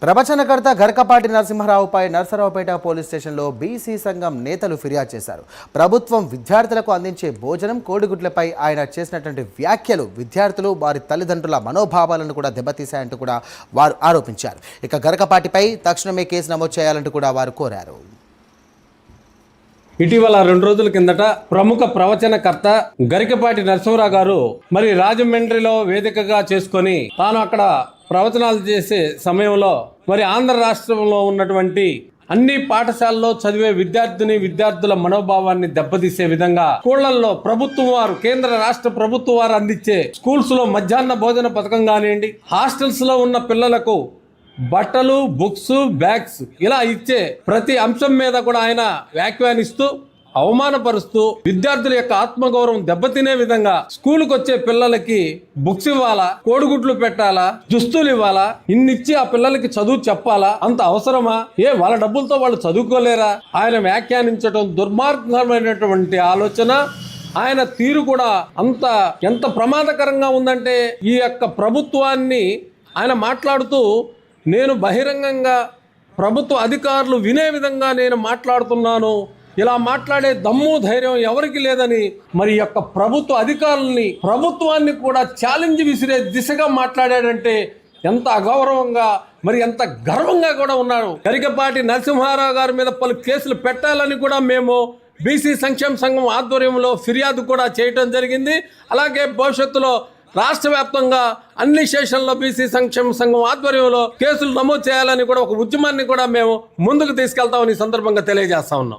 ప్రవచనకర్త Garakapati నరసింహారావుపై Narasaraopet police స్టేషన్లో BC సంఘం నేతలు ఫిర్యాదు చేశారు. ప్రభుత్వం విద్యార్థులకు అందించే భోజనం, కోడిగుడ్లపై ఆయన చేసినటువంటి వ్యాఖ్యలు విద్యార్థులు వారి తల్లిదండ్రుల మనోభావాలను కూడా దెబ్బతీశాయంటూ కూడా వారు ఆరోపించారు. ఇక గరకపాటిపై తక్షణమే కేసు నమోదు చేయాలంటూ కూడా వారు కోరారు. ఇటీవల 2 రోజుల కిందట ప్రముఖ ప్రవచనకర్త గరికపాటి నరసింహారావు గారు మరి రాజమండ్రిలో వేదికగా చేసుకొని తాను అక్కడ ప్రవచనాలు చేసే సమయంలో మరి ఆంధ్ర రాష్ట్రంలో ఉన్నటువంటి అన్ని పాఠశాలలో చదివే విద్యార్థుల మనోభావాన్ని దెబ్బతీసే విధంగా స్కూళ్లలో ప్రభుత్వం వారు, కేంద్ర రాష్ట్ర ప్రభుత్వం వారు అందించే స్కూల్స్ లో మధ్యాహ్న భోజన పథకం కానివ్వండి, హాస్టల్స్ లో ఉన్న పిల్లలకు బట్టలు, బుక్స్, బ్యాగ్స్ ఇలా ఇచ్చే ప్రతి అంశం మీద కూడా ఆయన వ్యాఖ్యానిస్తూ అవమానపరుస్తూ విద్యార్థుల యొక్క ఆత్మగౌరవం దెబ్బతినే విధంగా స్కూలుకు వచ్చే పిల్లలకి బుక్స్ ఇవ్వాలా, కోడిగుడ్లు పెట్టాలా, దుస్తులు ఇవ్వాలా, ఇన్నిచ్చి ఆ పిల్లలకి చదువు చెప్పాలా, అంత అవసరమా? వాళ్ళ డబ్బులతో వాళ్ళు చదువుకోలేరా? ఆయన వ్యాఖ్యానించడం దుర్మార్గమైనటువంటి ఆలోచన. ఆయన తీరు కూడా ఎంత ప్రమాదకరంగా ఉందంటే ఈ యొక్క ప్రభుత్వాన్ని ఆయన మాట్లాడుతూ, నేను బహిరంగంగా ప్రభుత్వ అధికారులు వినే విధంగా నేను మాట్లాడుతున్నాను, ఇలా మాట్లాడే దమ్ము ధైర్యం ఎవరికి లేదని మరి యొక్క ప్రభుత్వ అధికారుల్ని, ప్రభుత్వాన్ని కూడా ఛాలెంజ్ విసిరే దిశగా మాట్లాడాడంటే ఎంత అగౌరవంగా మరి ఎంత గర్వంగా కూడా ఉన్నాడు. గరికపాటి నరసింహారావు గారి మీద పలు కేసులు పెట్టాలని కూడా మేము బీసీ సంక్షేమ సంఘం ఆధ్వర్యంలో ఫిర్యాదు కూడా చేయటం జరిగింది. అలాగే భవిష్యత్తులో రాష్ట్ర వ్యాప్తంగా అన్ని స్టేషన్లో బీసీ సంక్షేమ సంఘం ఆధ్వర్యంలో కేసులు నమోదు చేయాలని కూడా ఒక ఉద్యమాన్ని కూడా మేము ముందుకు తీసుకెళ్తామని ఈ సందర్భంగా తెలియజేస్తా ఉన్నాం.